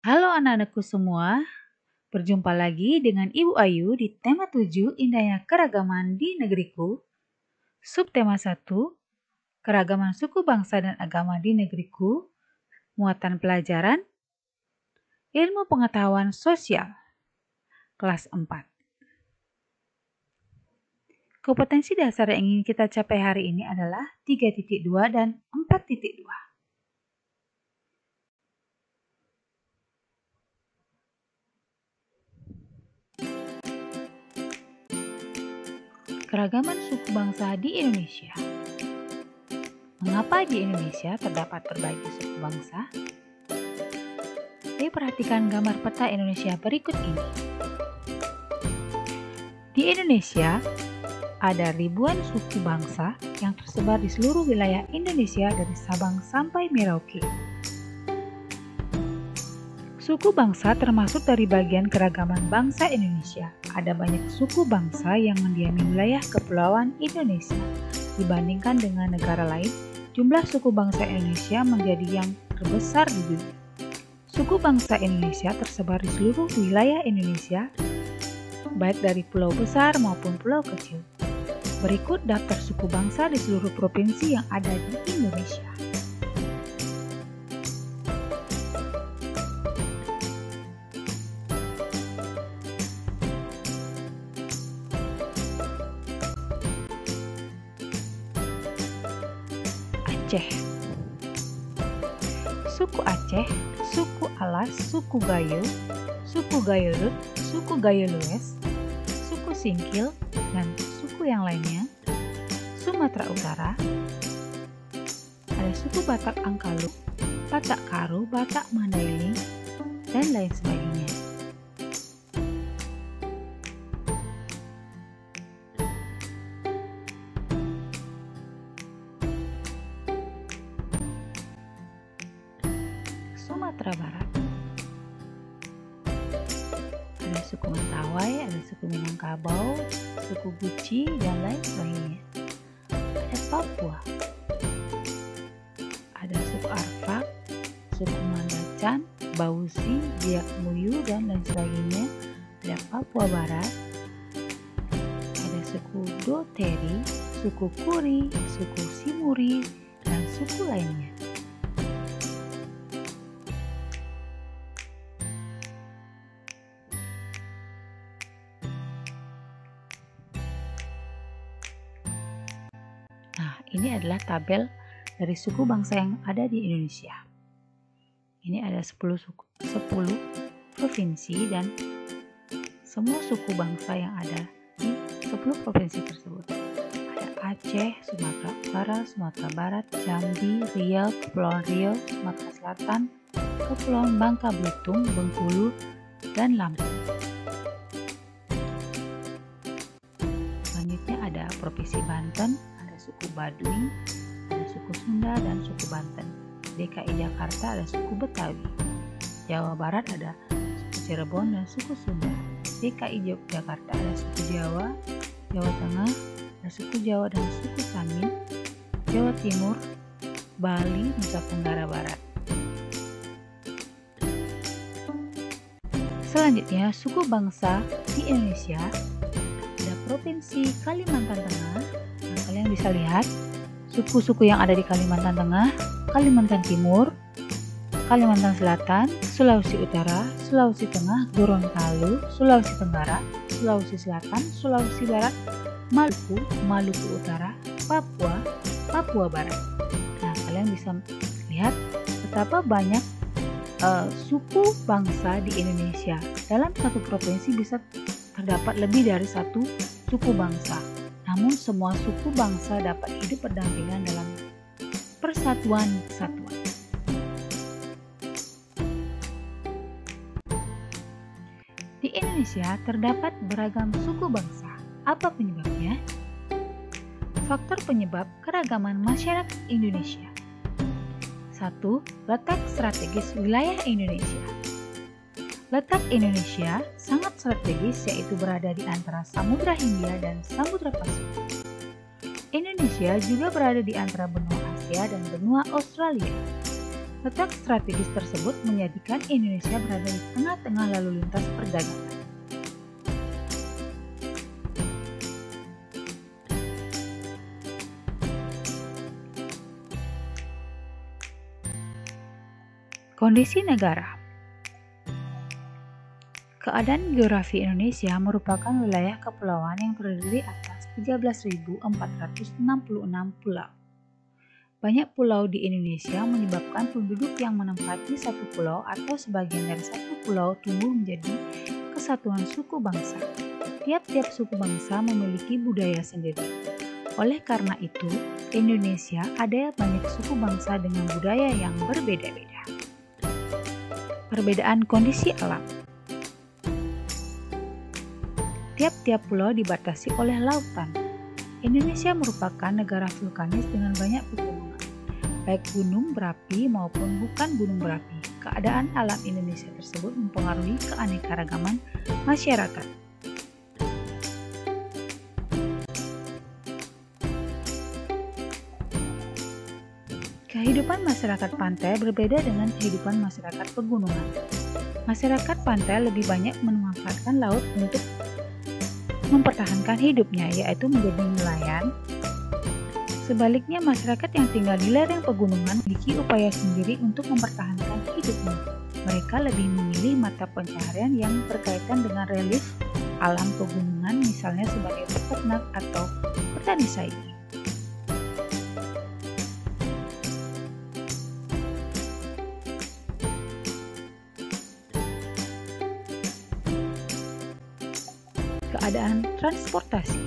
Halo anak-anakku semua, berjumpa lagi dengan Ibu Ayu di tema 7 Indahnya Keragaman di Negeriku. Subtema 1, Keragaman Suku Bangsa dan Agama di Negeriku. Muatan pelajaran, Ilmu Pengetahuan Sosial, kelas 4. Kompetensi dasar yang ingin kita capai hari ini adalah 3.2 dan 4.2. Keragaman suku bangsa di Indonesia. Mengapa di Indonesia terdapat berbagai suku bangsa? Ayo perhatikan gambar peta Indonesia berikut ini. Di Indonesia, ada ribuan suku bangsa yang tersebar di seluruh wilayah Indonesia dari Sabang sampai Merauke. Suku bangsa termasuk dari bagian keragaman bangsa Indonesia. Ada banyak suku bangsa yang mendiami wilayah kepulauan Indonesia. Dibandingkan dengan negara lain, jumlah suku bangsa Indonesia menjadi yang terbesar di dunia. Suku bangsa Indonesia tersebar di seluruh wilayah Indonesia, baik dari pulau besar maupun pulau kecil. Berikut daftar suku bangsa di seluruh provinsi yang ada di Indonesia. Aceh. Suku Aceh, suku Alas, suku Gayo, suku Gayorut, suku Gayo Lues, suku Singkil, dan suku yang lainnya. Sumatera Utara, ada suku Batak Angkalu, Batak Karo, Batak Mandailing, dan lain sebagainya. Sumatera Barat, ada suku Mentawai, ada suku Minangkabau, suku Guci, dan lain sebagainya. Ada Papua, ada suku Arfak, suku Mandacan, Bausi, Biak Muyu, dan lain sebagainya. Ada Papua Barat, ada suku Doteri, suku Kuri, suku Simuri, dan suku lainnya. Nah, ini adalah tabel dari suku bangsa yang ada di Indonesia. Ini ada 10 provinsi dan semua suku bangsa yang ada di 10 provinsi tersebut. Ada Aceh, Sumatera Utara, Sumatera Barat, Jambi, Riau, Kepulauan Riau, Sumatera Selatan, Kepulauan Bangka Belitung, Bengkulu, dan Lampung. Selanjutnya ada Provinsi Banten, suku Baduy, ada suku Sunda dan suku Banten. DKI Jakarta ada suku Betawi. Jawa Barat ada suku Cirebon dan suku Sunda. DKI Yogyakarta ada suku Jawa. Jawa Tengah ada suku Jawa dan suku Samin. Jawa Timur, Bali, Nusa Tenggara Barat. Selanjutnya, suku bangsa di Indonesia. Ada Provinsi Kalimantan Tengah. Nah, kalian bisa lihat suku-suku yang ada di Kalimantan Tengah, Kalimantan Timur, Kalimantan Selatan, Sulawesi Utara, Sulawesi Tengah, Gorontalo, Sulawesi Tenggara, Sulawesi Selatan, Sulawesi Barat, Maluku, Maluku Utara, Papua, Papua Barat. Nah, kalian bisa lihat betapa banyak suku bangsa di Indonesia. Dalam satu provinsi bisa terdapat lebih dari satu suku bangsa. Namun semua suku bangsa dapat hidup berdampingan dalam persatuan kesatuan. Di Indonesia terdapat beragam suku bangsa. Apa penyebabnya? Faktor penyebab keragaman masyarakat Indonesia. 1. Letak strategis wilayah Indonesia. Letak Indonesia sangat strategis, yaitu berada di antara Samudra Hindia dan Samudra Pasifik. Indonesia juga berada di antara benua Asia dan benua Australia. Letak strategis tersebut menjadikan Indonesia berada di tengah-tengah lalu lintas perdagangan. Kondisi negara. Keadaan geografi Indonesia merupakan wilayah kepulauan yang terdiri atas 13.466 pulau. Banyak pulau di Indonesia menyebabkan penduduk yang menempati satu pulau atau sebagian dari satu pulau tumbuh menjadi kesatuan suku bangsa. Tiap-tiap suku bangsa memiliki budaya sendiri. Oleh karena itu, Indonesia ada banyak suku bangsa dengan budaya yang berbeda-beda. Perbedaan kondisi alam. Tiap-tiap pulau dibatasi oleh lautan. Indonesia merupakan negara vulkanis dengan banyak pegunungan, baik gunung berapi maupun bukan gunung berapi. Keadaan alam Indonesia tersebut mempengaruhi keanekaragaman masyarakat. Kehidupan masyarakat pantai berbeda dengan kehidupan masyarakat pegunungan. Masyarakat pantai lebih banyak memanfaatkan laut untuk mempertahankan hidupnya, yaitu menjadi nelayan. Sebaliknya, masyarakat yang tinggal di lereng pegunungan memiliki upaya sendiri untuk mempertahankan hidupnya. Mereka lebih memilih mata pencaharian yang berkaitan dengan relief alam pegunungan, misalnya sebagai peternak atau petani sayur. Keadaan transportasi.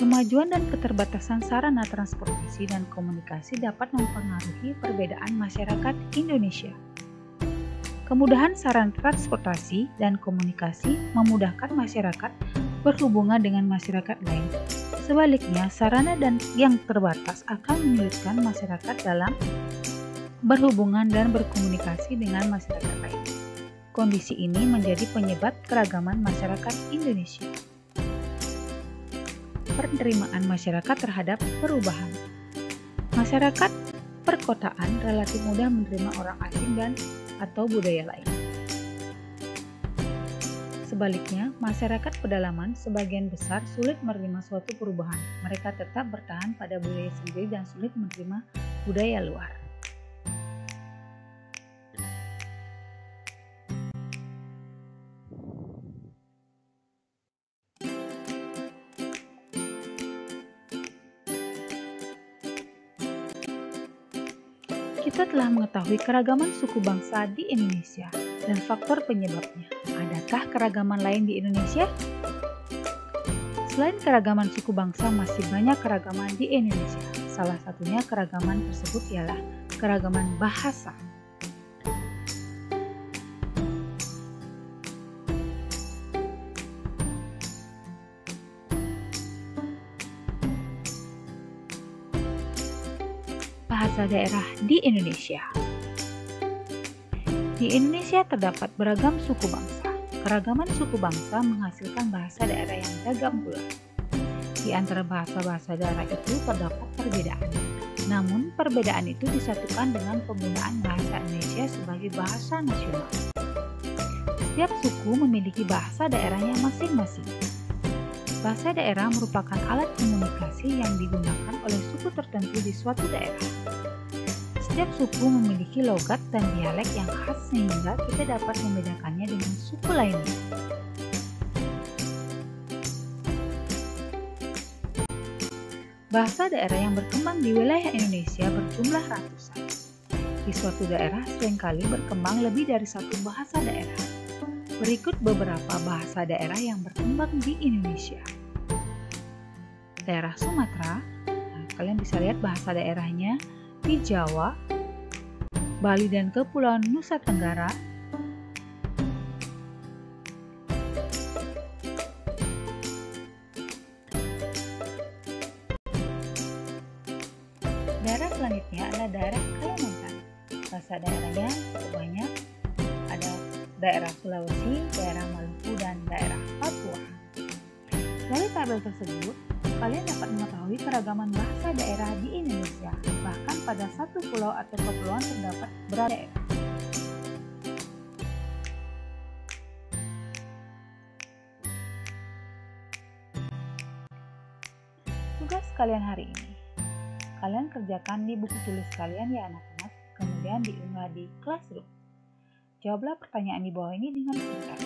Kemajuan dan keterbatasan sarana transportasi dan komunikasi dapat mempengaruhi perbedaan masyarakat Indonesia. Kemudahan sarana transportasi dan komunikasi memudahkan masyarakat berhubungan dengan masyarakat lain. Sebaliknya, sarana dan yang terbatas akan menyulitkan masyarakat dalam berhubungan dan berkomunikasi dengan masyarakat lain. Kondisi ini menjadi penyebab keragaman masyarakat Indonesia. Penerimaan masyarakat terhadap perubahan. Masyarakat perkotaan relatif mudah menerima orang asing dan atau budaya lain. Sebaliknya, masyarakat pedalaman sebagian besar sulit menerima suatu perubahan. Mereka tetap bertahan pada budaya sendiri dan sulit menerima budaya luar. Kita telah mengetahui keragaman suku bangsa di Indonesia dan faktor penyebabnya. Adakah keragaman lain di Indonesia? Selain keragaman suku bangsa, masih banyak keragaman di Indonesia. Salah satunya keragaman tersebut ialah keragaman bahasa. Bahasa daerah di Indonesia. Di Indonesia terdapat beragam suku bangsa. Keragaman suku bangsa menghasilkan bahasa daerah yang beragam pula. Di antara bahasa-bahasa daerah itu terdapat perbedaan. Namun, perbedaan itu disatukan dengan penggunaan bahasa Indonesia sebagai bahasa nasional. Setiap suku memiliki bahasa daerahnya masing-masing. Bahasa daerah merupakan alat komunikasi yang digunakan oleh suku tertentu di suatu daerah. Setiap suku memiliki logat dan dialek yang khas sehingga kita dapat membedakannya dengan suku lainnya. Bahasa daerah yang berkembang di wilayah Indonesia berjumlah ratusan. Di suatu daerah seringkali berkembang lebih dari satu bahasa daerah. Berikut beberapa bahasa daerah yang berkembang di Indonesia. Daerah Sumatera, kalian bisa lihat bahasa daerahnya di Jawa, Bali dan Kepulauan Nusa Tenggara. Daerah selanjutnya adalah daerah Kalimantan. Bahasa daerahnya cukup banyak. Ada daerah Sulawesi, daerah Maluku, dan daerah Papua. Dari tabel tersebut, kalian dapat mengetahui keragaman bahasa daerah di Indonesia. Bahkan pada satu pulau atau kepulauan terdapat berdaerah. Tugas kalian hari ini, kalian kerjakan di buku tulis kalian ya anak-anak, kemudian diunggah di Classroom. Jawablah pertanyaan di bawah ini dengan singkat.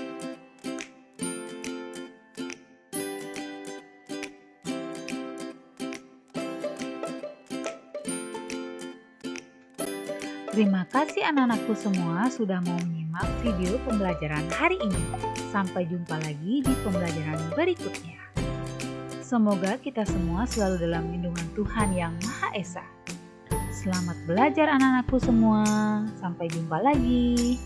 Terima kasih anak-anakku semua sudah mau menyimak video pembelajaran hari ini. Sampai jumpa lagi di pembelajaran berikutnya. Semoga kita semua selalu dalam lindungan Tuhan Yang Maha Esa. Selamat belajar anak-anakku semua. Sampai jumpa lagi.